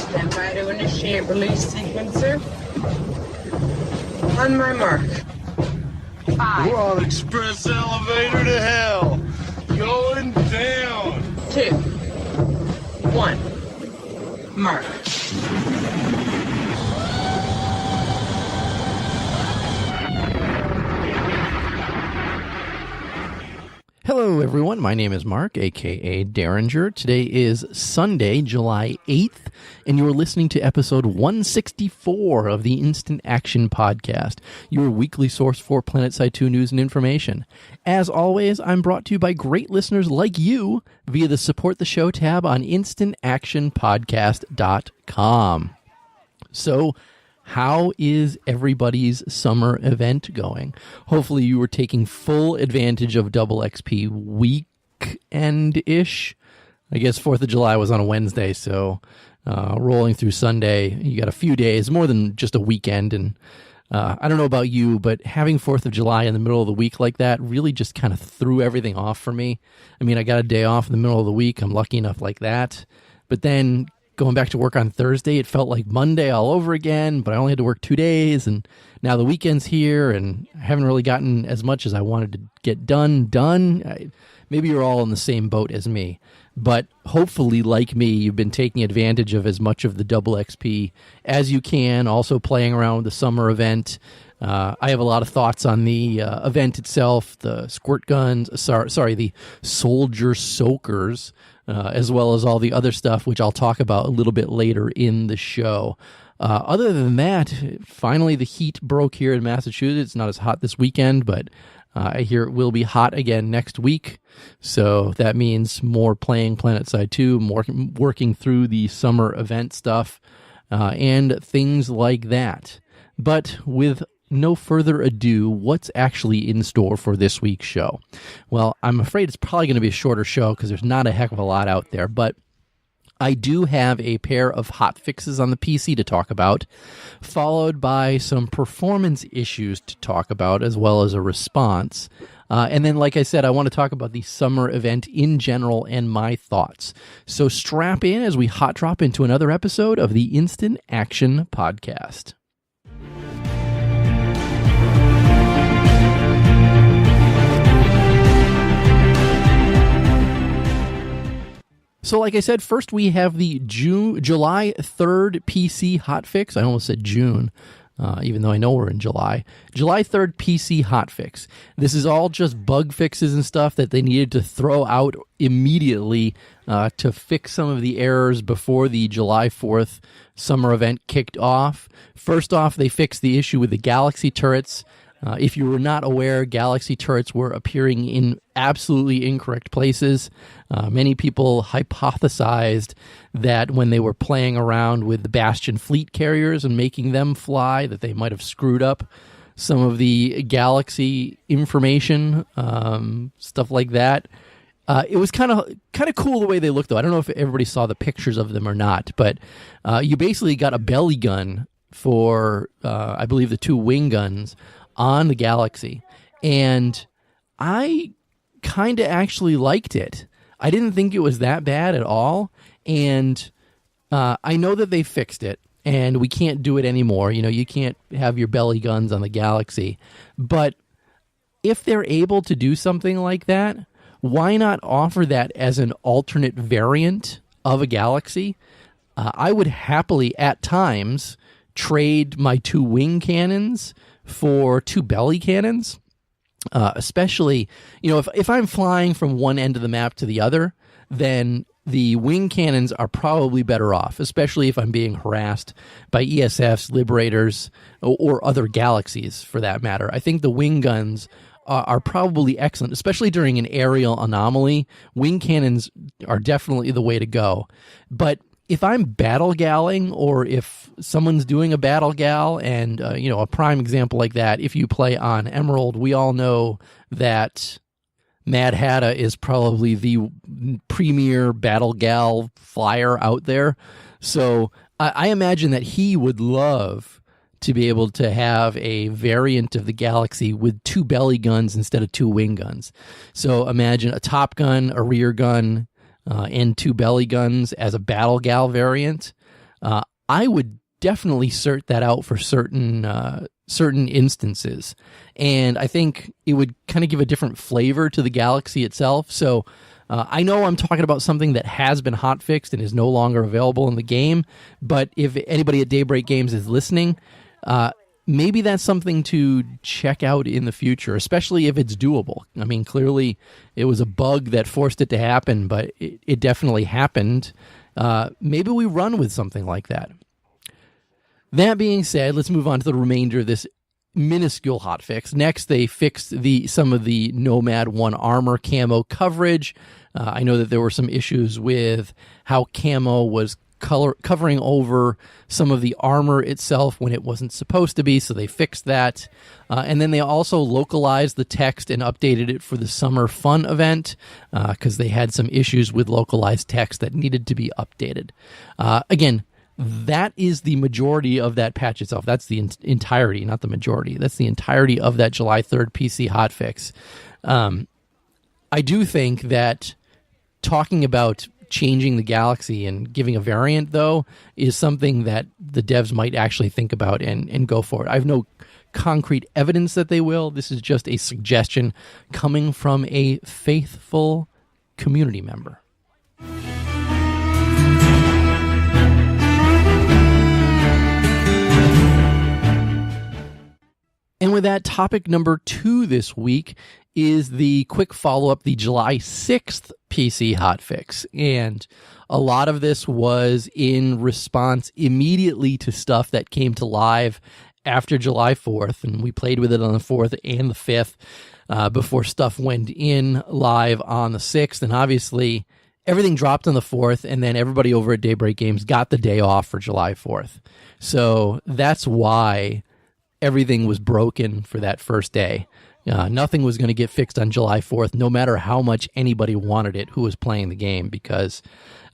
Stand by to initiate release sequencer. On my mark. 5. We're on express elevator to hell. Going down. 2. 1. Mark. Hello, everyone. My name is Mark, a.k.a. Derringer. Today is Sunday, July 8th, and you're listening to episode 164 of the Instant Action Podcast, your weekly source for Planetside 2 news and information. As always, I'm brought to you by great listeners like you via the Support the Show tab on instantactionpodcast.com. So, how is everybody's summer event going? Hopefully you were taking full advantage of Double XP weekend-ish. I guess 4th of July was on a Wednesday, so rolling through Sunday, you got a few days, more than just a weekend. And I don't know about you, but having 4th of July in the middle of the week like that really just kind of threw everything off for me. I mean, I got a day off in the middle of the week. I'm lucky enough like that. But then going back to work on Thursday, it felt like Monday all over again, but I only had to work 2 days, and now the weekend's here, and I haven't really gotten as much as I wanted to get done. Maybe you're all in the same boat as me, but hopefully, like me, you've been taking advantage of as much of the Double XP as you can, also playing around with the summer event. I have a lot of thoughts on the event itself, the squirt guns, the soldier soakers, as well as all the other stuff, which I'll talk about a little bit later in the show. Other than that, finally the heat broke here in Massachusetts. It's not as hot this weekend, but I hear it will be hot again next week. So that means more playing Planetside 2, more working through the summer event stuff, and things like that. But with no further ado, what's actually in store for this week's show? Well, I'm afraid it's probably going to be a shorter show because there's not a heck of a lot out there, but I do have a pair of hotfixes on the PC to talk about, followed by some performance issues to talk about, as well as a response. And then, like I said, I want to talk about the summer event in general and my thoughts. So strap in as we hot drop into another episode of the Instant Action Podcast. So like I said, first we have the July 3rd PC hotfix. I almost said June, even though I know we're in July. July 3rd PC hotfix. This is all just bug fixes and stuff that they needed to throw out immediately to fix some of the errors before the July 4th summer event kicked off. First off, they fixed the issue with the Galaxy turrets. If you were not aware, Galaxy turrets were appearing in absolutely incorrect places. Many people hypothesized that when they were playing around with the Bastion fleet carriers and making them fly, that they might have screwed up some of the Galaxy information, stuff like that. It was kind of cool the way they looked, though. I don't know if everybody saw the pictures of them or not, but you basically got a belly gun for, I believe, the 2 wing guns on the Galaxy, and I kind of actually liked it. I didn't think it was that bad at all, and I know that they fixed it, and we can't do it anymore. You know, you can't have your belly guns on the Galaxy, but if they're able to do something like that, why not offer that as an alternate variant of a Galaxy? I would happily, at times, trade my 2 wing cannons for 2 belly cannons, especially, you know, if I'm flying from one end of the map to the other, then the wing cannons are probably better off, especially if I'm being harassed by ESFs, Liberators, or other galaxies for that matter. I think the wing guns are probably excellent, especially during an aerial anomaly. Wing cannons are definitely the way to go. But if I'm battle galling, or if someone's doing a battle gal, and a prime example like that, if you play on Emerald, we all know that Mad Hatta is probably the premier battle gal flyer out there. So I imagine that he would love to be able to have a variant of the Galaxy with 2 belly guns instead of 2 wing guns. So imagine a top gun, a rear gun, and 2 belly guns as a battle gal variant. I would definitely cert that out for certain instances. And I think it would kind of give a different flavor to the Galaxy itself. So I know I'm talking about something that has been hotfixed and is no longer available in the game, but if anybody at Daybreak Games is listening, maybe that's something to check out in the future, especially if it's doable. I mean, clearly it was a bug that forced it to happen, but it definitely happened. Maybe we run with something like that. That being said, let's move on to the remainder of this minuscule hotfix. Next, they fixed some of the Nomad 1 armor camo coverage. I know that there were some issues with how camo was covering over some of the armor itself when it wasn't supposed to be, so they fixed that. And then they also localized the text and updated it for the Summer Fun event because they had some issues with localized text that needed to be updated. Again, that is the majority of that patch itself. That's the entirety, not the majority. That's the entirety of that July 3rd PC hotfix. I do think that talking about changing the Galaxy and giving a variant, though, is something that the devs might actually think about and go for it. I have no concrete evidence that they will. This is just a suggestion coming from a faithful community member. And with that, topic number 2 this week is the quick follow-up, the July 6th PC hotfix. And a lot of this was in response immediately to stuff that came to live after July 4th. And we played with it on the 4th and the 5th before stuff went in live on the 6th. And obviously, everything dropped on the 4th, and then everybody over at Daybreak Games got the day off for July 4th. So that's why everything was broken for that first day. Nothing was going to get fixed on July 4th, no matter how much anybody wanted it who was playing the game, because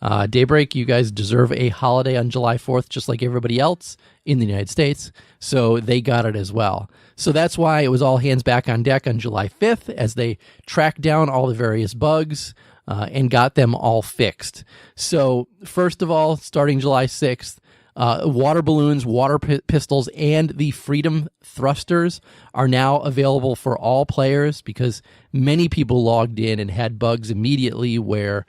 Daybreak, you guys deserve a holiday on July 4th, just like everybody else in the United States, so they got it as well. So that's why it was all hands back on deck on July 5th as they tracked down all the various bugs and got them all fixed. So first of all, starting July 6th, water balloons, water pistols, and the Freedom thrusters are now available for all players because many people logged in and had bugs immediately where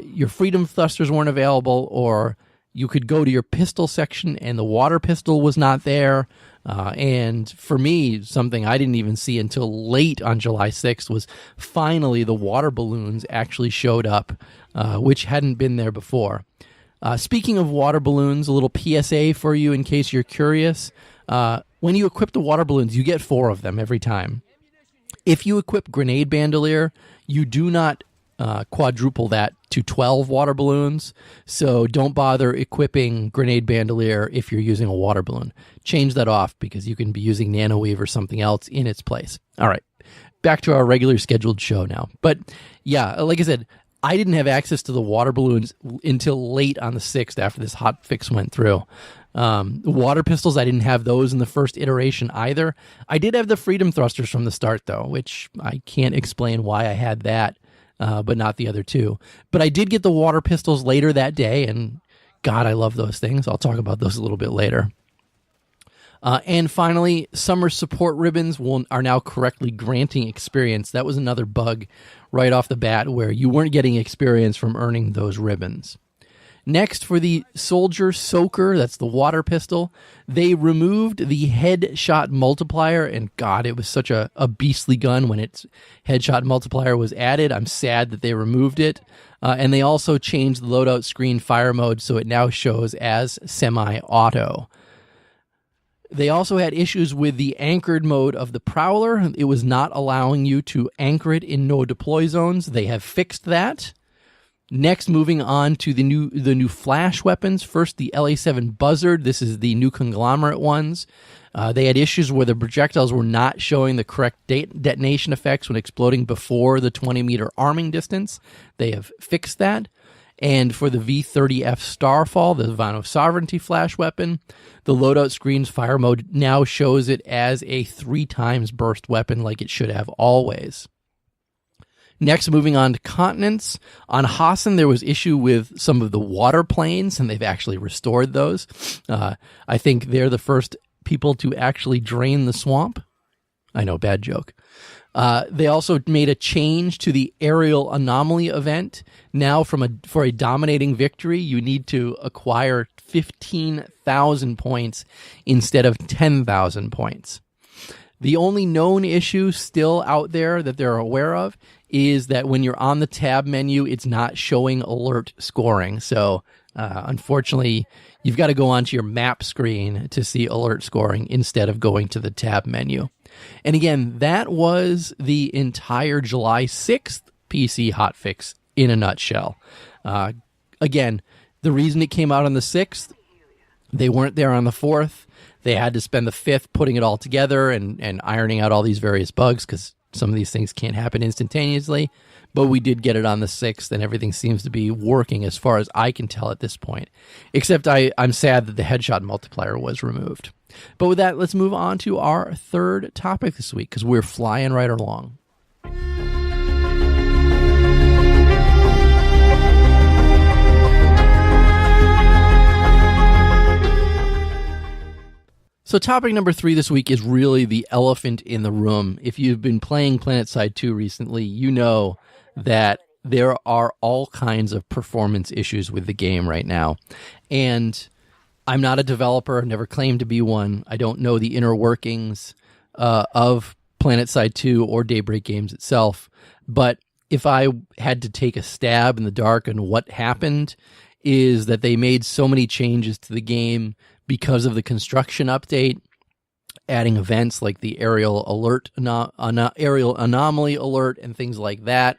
your Freedom thrusters weren't available, or you could go to your pistol section and the water pistol was not there. And for me, something I didn't even see until late on July 6th was finally the water balloons actually showed up, which hadn't been there before. Speaking of water balloons, a little PSA for you in case you're curious. When you equip the water balloons, you get 4 of them every time. If you equip Grenade Bandolier, you do not quadruple that to 12 water balloons. So don't bother equipping Grenade Bandolier if you're using a water balloon. Change that off because you can be using Nanoweave or something else in its place. All right, back to our regular scheduled show now. But yeah, like I said, I didn't have access to the water balloons until late on the 6th after this hot fix went through. Water pistols, I didn't have those in the first iteration either. I did have the Freedom thrusters from the start, though, which I can't explain why I had that, but not the other 2. But I did get the water pistols later that day, and God, I love those things. I'll talk about those a little bit later. And finally, summer support ribbons are now correctly granting experience. That was another bug right off the bat where you weren't getting experience from earning those ribbons. Next, for the Soldier Soaker, that's the water pistol, they removed the headshot multiplier, and God, it was such a beastly gun when its headshot multiplier was added. I'm sad that they removed it. And they also changed the loadout screen fire mode so it now shows as semi-auto. They also had issues with the anchored mode of the Prowler. It was not allowing you to anchor it in no deploy zones. They have fixed that. Next, moving on to the new flash weapons. First, the LA-7 Buzzard. This is the new conglomerate ones. They had issues where the projectiles were not showing the correct detonation effects when exploding before the 20-meter arming distance. They have fixed that. And for the V-30F Starfall, the Vano Sovereignty flash weapon, the loadout screen's fire mode now shows it as a 3 times burst weapon like it should have always. Next, moving on to continents. On Hassan, there was issue with some of the water planes, and they've actually restored those. I think they're the first people to actually drain the swamp. I know, bad joke. They also made a change to the aerial anomaly event. Now, for a dominating victory, you need to acquire 15,000 points instead of 10,000 points. The only known issue still out there that they're aware of is that when you're on the tab menu, it's not showing alert scoring. So, unfortunately, you've got to go onto your map screen to see alert scoring instead of going to the tab menu. And again, that was the entire July 6th PC hotfix in a nutshell. Again, the reason it came out on the 6th, they weren't there on the 4th. They had to spend the 5th putting it all together and ironing out all these various bugs because some of these things can't happen instantaneously. But we did get it on the 6th, and everything seems to be working as far as I can tell at this point. Except I'm sad that the headshot multiplier was removed. But with that, let's move on to our third topic this week because we're flying right along. So topic number 3 this week is really the elephant in the room. If you've been playing Planetside 2 recently, you know that there are all kinds of performance issues with the game right now. And I'm not a developer, never claimed to be one. I don't know the inner workings of Planetside 2 or Daybreak Games itself. But if I had to take a stab in the dark on what happened, is that they made so many changes to the game because of the construction update, adding events like the aerial alert, aerial anomaly alert and things like that,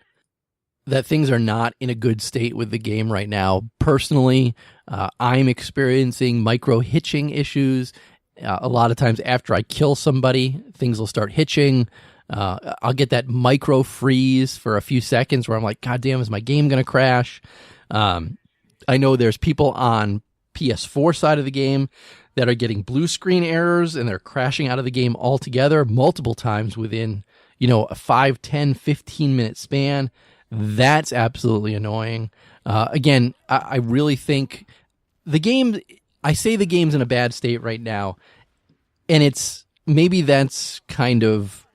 that things are not in a good state with the game right now. Personally, I'm experiencing micro-hitching issues. A lot of times after I kill somebody, things will start hitching. I'll get that micro freeze for a few seconds where I'm like, God damn, is my game going to crash? I know there's people on PS4 side of the game that are getting blue screen errors and they're crashing out of the game altogether multiple times within, a 5, 10, 15-minute span. That's absolutely annoying. Again, I really think I say the game's in a bad state right now, and maybe that's kind of,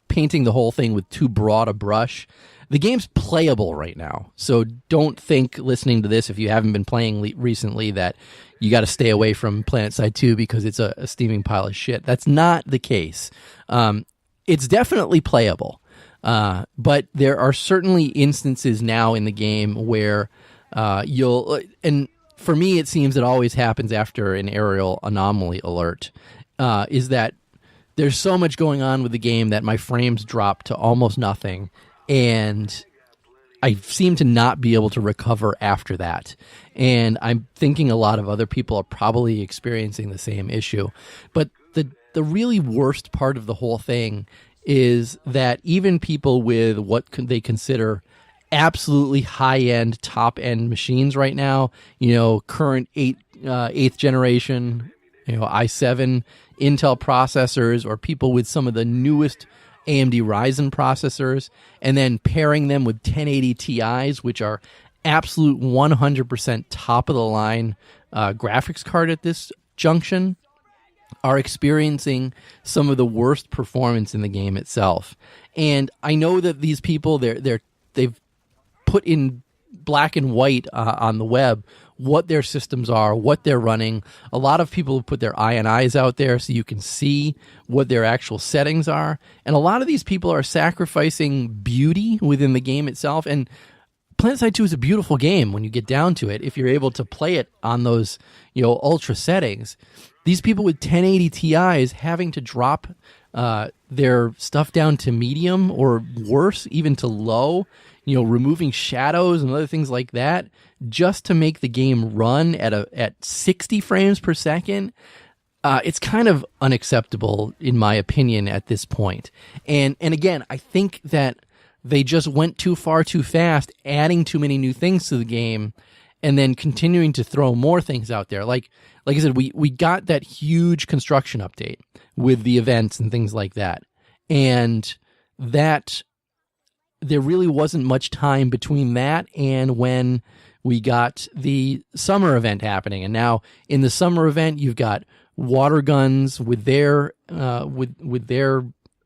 painting the whole thing with too broad a brush. The game's playable right now, so don't think listening to this, if you haven't been playing recently, that you got to stay away from Planetside 2 because it's a steaming pile of shit. That's not the case. It's definitely playable, but there are certainly instances now in the game where and for me it seems it always happens after an aerial anomaly alert, is that there's so much going on with the game that my frames drop to almost nothing, and I seem to not be able to recover after that. And I'm thinking a lot of other people are probably experiencing the same issue. But the really worst part of the whole thing is that even people with what they consider absolutely high-end, top-end machines right now, current 8th generation, i7 Intel processors, or people with some of the newest AMD Ryzen processors, and then pairing them with 1080 Ti's, which are absolute 100% top-of-the-line graphics card at this junction, are experiencing some of the worst performance in the game itself. And I know that these people, they've put in black and white on the web what their systems are, what they're running. A lot of people have put their INIs out there so you can see what their actual settings are. And a lot of these people are sacrificing beauty within the game itself. And Planetside 2 is a beautiful game when you get down to it, if you're able to play it on those, ultra settings. These people with 1080 Ti's having to drop their stuff down to medium or worse, even to low, removing shadows and other things like that, just to make the game run at 60 frames per second. It's kind of unacceptable, in my opinion, at this point. And again, I think that they just went too far too fast, adding too many new things to the game, and then continuing to throw more things out there. Like I said, we got that huge construction update with the events and things like that. And that there really wasn't much time between that and when we got the summer event happening. And now in the summer event, you've got water guns with their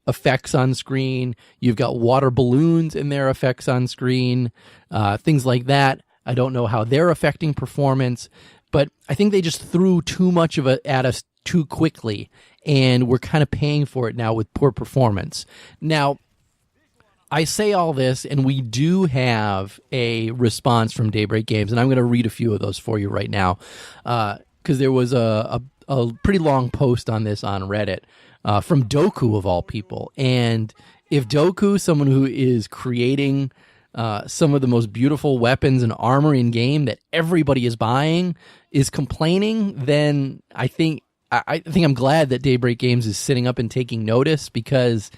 effects on screen. You've got water balloons and their effects on screen, things like that. I don't know how they're affecting performance, but I think they just threw too much of it at us too quickly, and we're kind of paying for it now with poor performance. Now, I say all this, and we do have a response from Daybreak Games, and I'm going to read a few of those for you right now, because there was a pretty long post on this on Reddit from Doku, of all people. And if Doku, someone who is creating some of the most beautiful weapons and armor in game that everybody is buying, is complaining, then I think I'm glad that Daybreak Games is sitting up and taking notice, because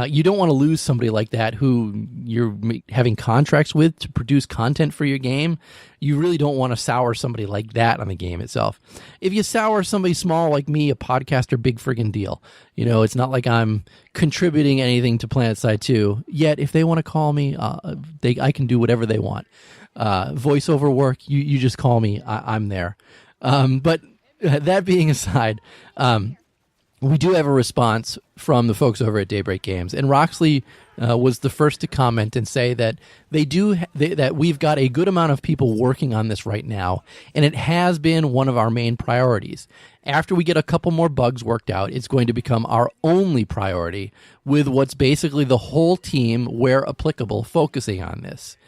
you don't want to lose somebody like that who you're having contracts with to produce content for your game. You really don't want to sour somebody like that on the game itself. If you sour somebody small like me, a podcaster, big friggin' deal. It's not like I'm contributing anything to Planetside 2. Yet, if they want to call me, I can do whatever they want. Voiceover work, you just call me. I'm there. But that being aside, we do have a response from the folks over at Daybreak Games, and Roxley was the first to comment and say that that we've got a good amount of people working on this right now, and it has been one of our main priorities. After we get a couple more bugs worked out, it's going to become our only priority, with what's basically the whole team, where applicable, focusing on this.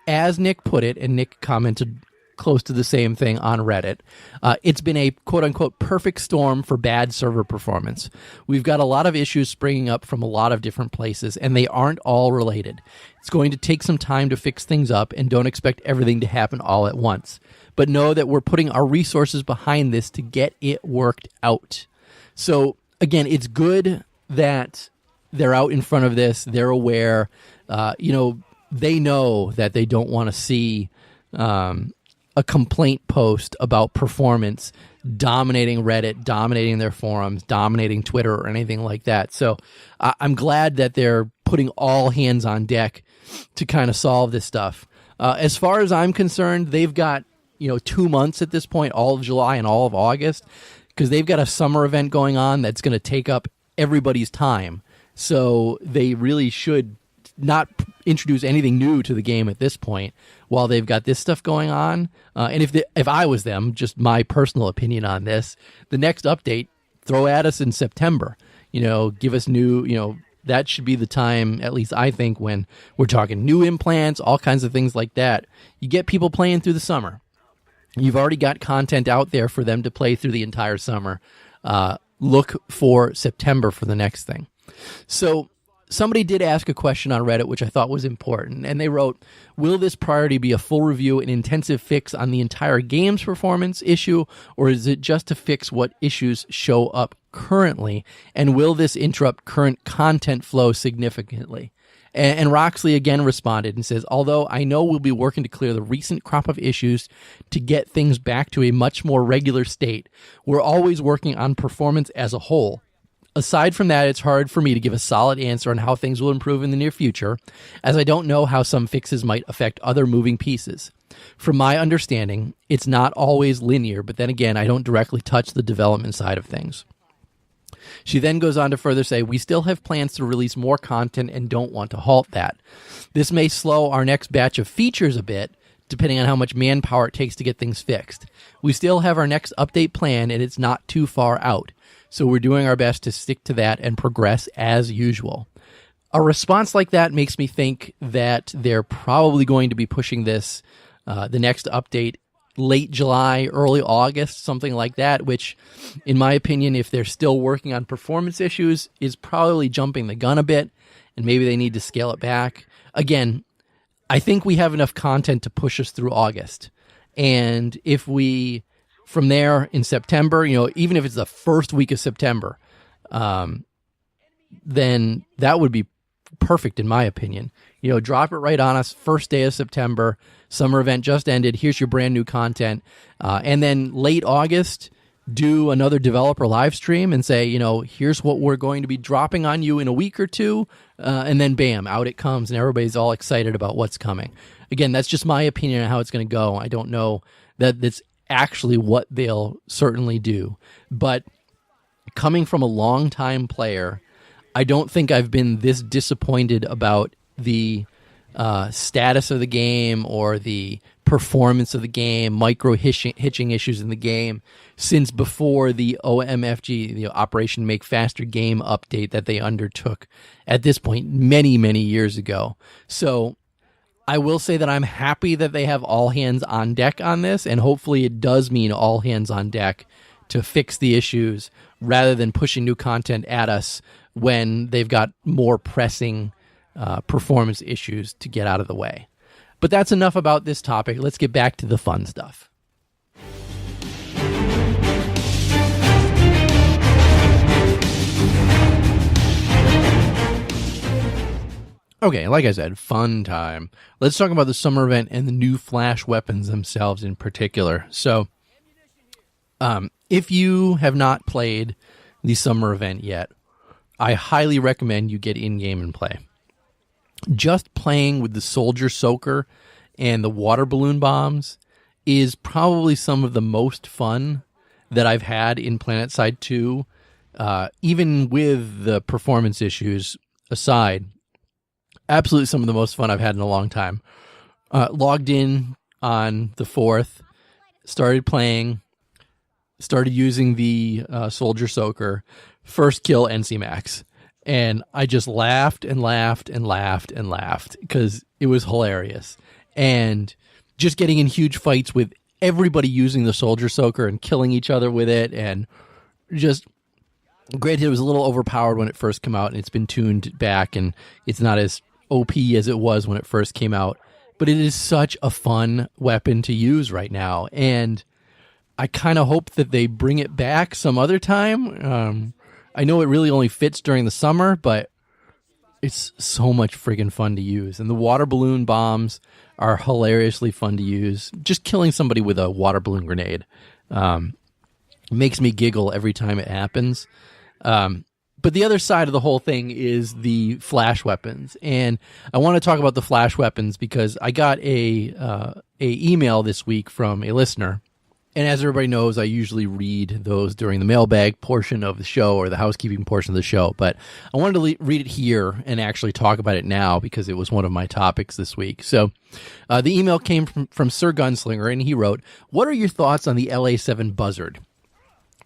As Nick put it, and Nick commented close to the same thing on Reddit, it's been a quote-unquote perfect storm for bad server performance. We've got a lot of issues springing up from a lot of different places, and they aren't all related. It's going to take some time to fix things up, and don't expect everything to happen all at once. But know that we're putting our resources behind this to get it worked out. So, again, it's good that they're out in front of this. They're aware. They know that they don't want to see a complaint post about performance dominating Reddit, dominating their forums, dominating Twitter, or anything like that. So I'm glad that they're putting all hands on deck to kind of solve this stuff. As far as I'm concerned, they've got 2 months at this point, all of July and all of August, because they've got a summer event going on that's going to take up everybody's time. So they really should not introduce anything new to the game at this point while they've got this stuff going on. And if I was them, just my personal opinion on this, the next update, throw at us in September. Give us new, that should be the time, at least I think, when we're talking new implants, all kinds of things like that. You get people playing through the summer. You've already got content out there for them to play through the entire summer. Look for September for the next thing. So somebody did ask a question on Reddit, which I thought was important, and they wrote, will this priority be a full review and intensive fix on the entire game's performance issue, or is it just to fix what issues show up currently, and will this interrupt current content flow significantly? And Roxley again responded and says, although I know we'll be working to clear the recent crop of issues to get things back to a much more regular state, we're always working on performance as a whole. Aside from that, it's hard for me to give a solid answer on how things will improve in the near future, as I don't know how some fixes might affect other moving pieces. From my understanding, it's not always linear, but then again, I don't directly touch the development side of things. She then goes on to further say, we still have plans to release more content and don't want to halt that. This may slow our next batch of features a bit, depending on how much manpower it takes to get things fixed. We still have our next update planned, and it's not too far out. So we're doing our best to stick to that and progress as usual. A response like that makes me think that they're probably going to be pushing this, the next update, late July, early August, something like that, which, in my opinion, if they're still working on performance issues, is probably jumping the gun a bit, and maybe they need to scale it back. Again, I think we have enough content to push us through August. And if we, from there in September, even if it's the first week of September, then that would be perfect in my opinion. Drop it right on us, first day of September, summer event just ended, here's your brand new content. And then late August, do another developer live stream and say, here's what we're going to be dropping on you in a week or two, and then bam, out it comes, and everybody's all excited about what's coming. Again, that's just my opinion on how it's going to go. I don't know that that's actually what they'll certainly do. But coming from a long-time player, I don't think I've been this disappointed about the status of the game or the performance of the game, micro-hitching issues in the game, since before the OMFG, the Operation Make Faster Game update that they undertook at this point many, many years ago. So I will say that I'm happy that they have all hands on deck on this, and hopefully it does mean all hands on deck to fix the issues rather than pushing new content at us when they've got more pressing performance issues to get out of the way. But that's enough about this topic. Let's get back to the fun stuff. Okay, like I said, fun time. Let's talk about the summer event and the new flash weapons themselves in particular. So, if you have not played the summer event yet, I highly recommend you get in-game and play. Just playing with the Soldier Soaker and the water balloon bombs is probably some of the most fun that I've had in Planetside 2, even with the performance issues aside. Absolutely some of the most fun I've had in a long time. Logged in on the 4th, started playing, started using the Soldier Soaker, first kill NC Max. And I just laughed and laughed and laughed and laughed because it was hilarious. And just getting in huge fights with everybody using the Soldier Soaker and killing each other with it. And just, granted, it was a little overpowered when it first came out, and it's been tuned back, and it's not as OP as it was when it first came out. But it is such a fun weapon to use right now. And I kind of hope that they bring it back some other time. I know it really only fits during the summer, but it's so much friggin' fun to use. And the water balloon bombs are hilariously fun to use. Just killing somebody with a water balloon grenade makes me giggle every time it happens. But the other side of the whole thing is the flash weapons. And I want to talk about the flash weapons because I got a email this week from a listener. And as everybody knows, I usually read those during the mailbag portion of the show or the housekeeping portion of the show. But I wanted to read it here and actually talk about it now because it was one of my topics this week. So the email came from Sir Gunslinger, and he wrote, "What are your thoughts on the LA7 Buzzard?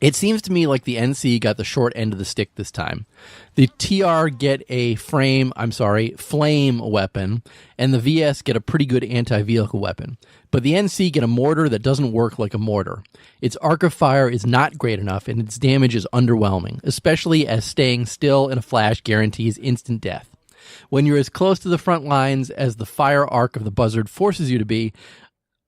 It seems to me like the NC got the short end of the stick this time. The TR get a flame weapon, and the VS get a pretty good anti-vehicle weapon. But the NC get a mortar that doesn't work like a mortar. Its arc of fire is not great enough, and its damage is underwhelming, especially as staying still in a flash guarantees instant death. When you're as close to the front lines as the fire arc of the Buzzard forces you to be,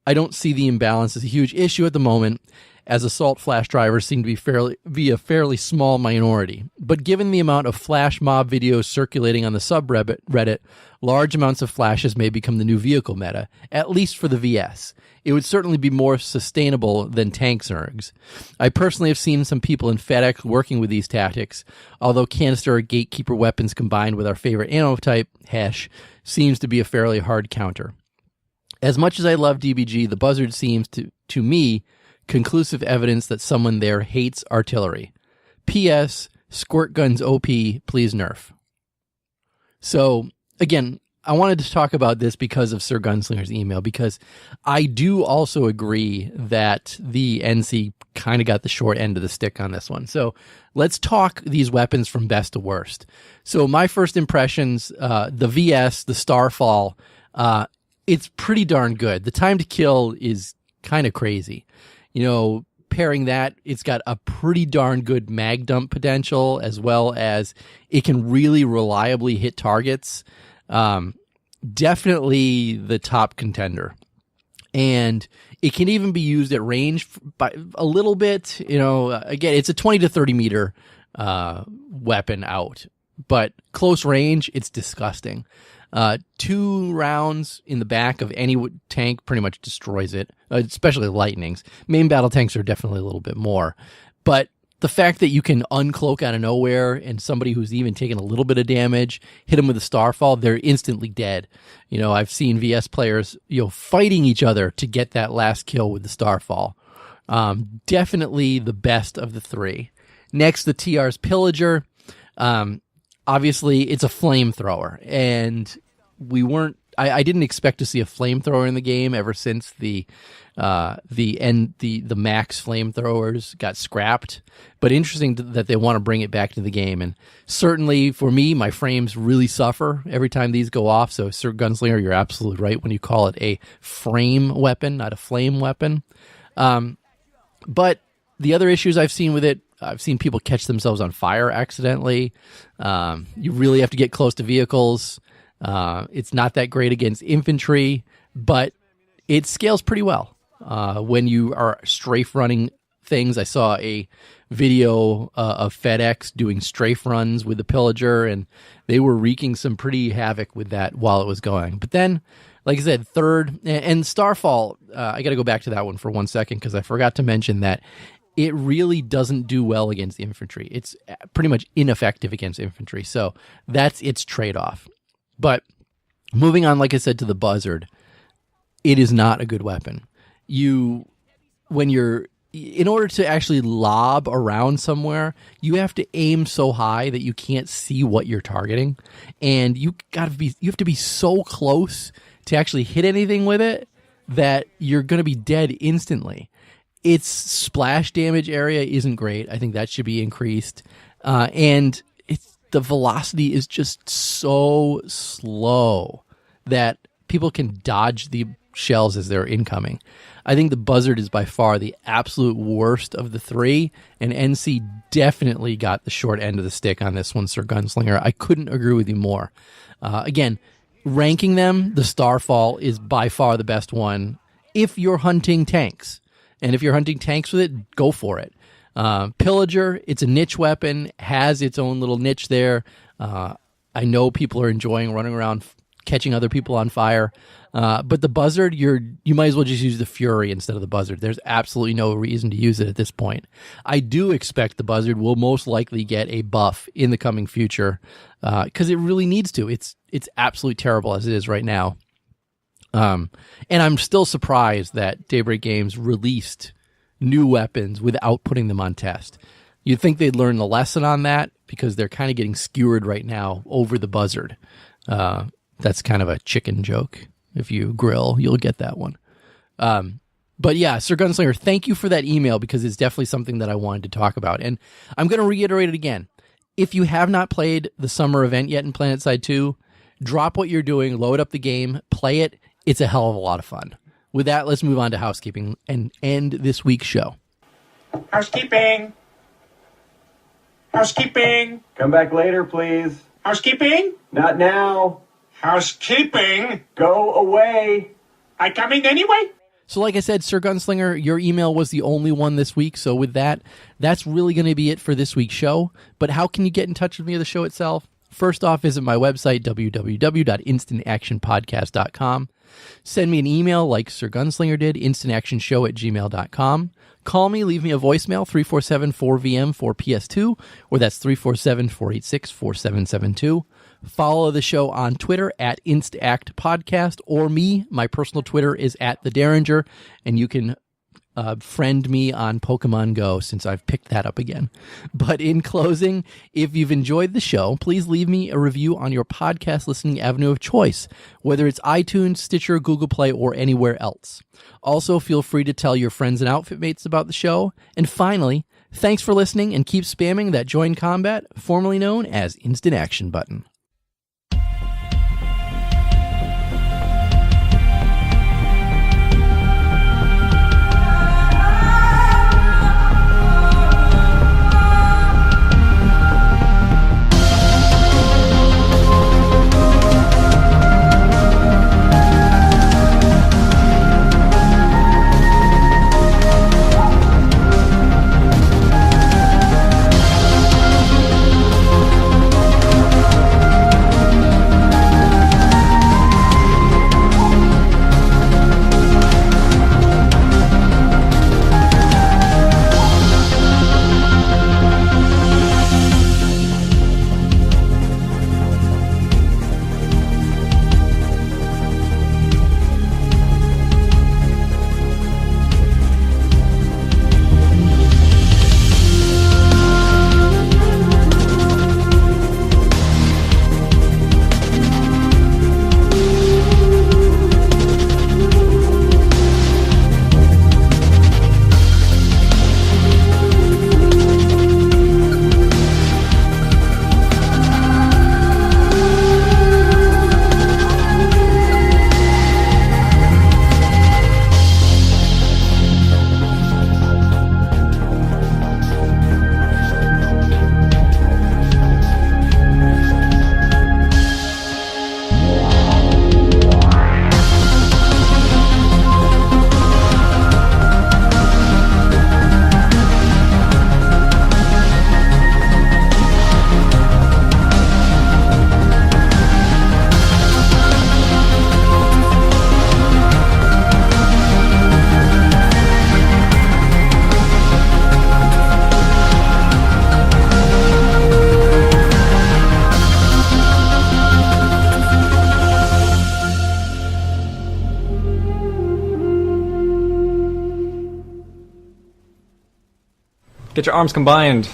I don't see the imbalance as a huge issue at the moment, as assault flash drivers seem to be a fairly small minority. But given the amount of flash mob videos circulating on the subreddit, large amounts of flashes may become the new vehicle meta, at least for the VS. It would certainly be more sustainable than tank zergs. I personally have seen some people in FedEx working with these tactics, although canister or gatekeeper weapons combined with our favorite ammo type, Hesh, seems to be a fairly hard counter. As much as I love DBG, the Buzzard seems to me conclusive evidence that someone there hates artillery. P.S. Squirt guns OP, please nerf." So, again, I wanted to talk about this because of Sir Gunslinger's email, because I do also agree that the NC kind of got the short end of the stick on this one. So let's talk these weapons from best to worst. So my first impressions, the VS, the Starfall, it's pretty darn good. The time to kill is kind of crazy. Pairing that, it's got a pretty darn good mag dump potential, as well as it can really reliably hit targets. Definitely the top contender. And it can even be used at range by a little bit. Again, it's a 20 to 30 meter weapon out, but close range, it's disgusting. 2 rounds in the back of any tank pretty much destroys it, especially lightnings. Main battle tanks are definitely a little bit more. But the fact that you can uncloak out of nowhere and somebody who's even taken a little bit of damage, hit them with a Starfall, they're instantly dead. I've seen VS players, fighting each other to get that last kill with the Starfall. Definitely the best of the 3. Next, the TR's Pillager. Obviously, it's a flamethrower, and I didn't expect to see a flamethrower in the game ever since the max flamethrowers got scrapped. But interesting that they want to bring it back to the game, and certainly for me, my frames really suffer every time these go off. So, Sir Gunslinger, you're absolutely right when you call it a frame weapon, not a flame weapon. But the other issues I've seen with it, I've seen people catch themselves on fire accidentally. You really have to get close to vehicles. It's not that great against infantry, but it scales pretty well. When you are strafe running things, I saw a video of FedEx doing strafe runs with the Pillager, and they were wreaking some pretty havoc with that while it was going. But then, like I said, third, and Starfall, I got to go back to that one for 1 second because I forgot to mention that it really doesn't do well against infantry. It's pretty much ineffective against infantry. So that's its trade-off. But moving on, like I said, to the Buzzard, it is not a good weapon. In order to actually lob around somewhere, you have to aim so high that you can't see what you're targeting. And you have to be so close to actually hit anything with it that you're going to be dead instantly. Its splash damage area isn't great. I think that should be increased. And the velocity is just so slow that people can dodge the shells as they're incoming. I think the Buzzard is by far the absolute worst of the 3, and NC definitely got the short end of the stick on this one, Sir Gunslinger. I couldn't agree with you more. Again, ranking them, the Starfall is by far the best one if you're hunting tanks. And if you're hunting tanks with it, go for it. Pillager, it's a niche weapon, has its own little niche there. I know people are enjoying running around catching other people on fire. But the Buzzard, you might as well just use the Fury instead of the Buzzard. There's absolutely no reason to use it at this point. I do expect the Buzzard will most likely get a buff in the coming future because it really needs to. It's absolutely terrible as it is right now. And I'm still surprised that Daybreak Games released new weapons without putting them on test. You'd think they'd learn the lesson on that because they're kind of getting skewered right now over the Buzzard. That's kind of a chicken joke. If you grill, you'll get that one. But yeah, Sir Gunslinger, thank you for that email because it's definitely something that I wanted to talk about. And I'm going to reiterate it again. If you have not played the summer event yet in Planetside 2, drop what you're doing, load up the game, play it. It's a hell of a lot of fun. With that, let's move on to housekeeping and end this week's show. Housekeeping. Housekeeping. Come back later, please. Housekeeping. Not now. Housekeeping. Go away. I coming anyway? So like I said, Sir Gunslinger, your email was the only one this week. So with that, that's really going to be it for this week's show. But how can you get in touch with me or the show itself? First off, visit my website, www.instantactionpodcast.com. Send me an email like Sir Gunslinger did, instantactionshow@gmail.com. Call me, leave me a voicemail, 347-4VM-4PS2, or that's 347-486-4772. Follow the show on Twitter at InstActPodcast, or me. My personal Twitter is at The Derringer, and you can friend me on Pokemon Go since I've picked that up again. But in closing, if you've enjoyed the show, please leave me a review on your podcast listening avenue of choice, whether it's iTunes, Stitcher, Google Play, or anywhere else. Also, feel free to tell your friends and outfit mates about the show. And finally, thanks for listening and keep spamming that Join Combat, formerly known as Instant Action button. Get your arms combined.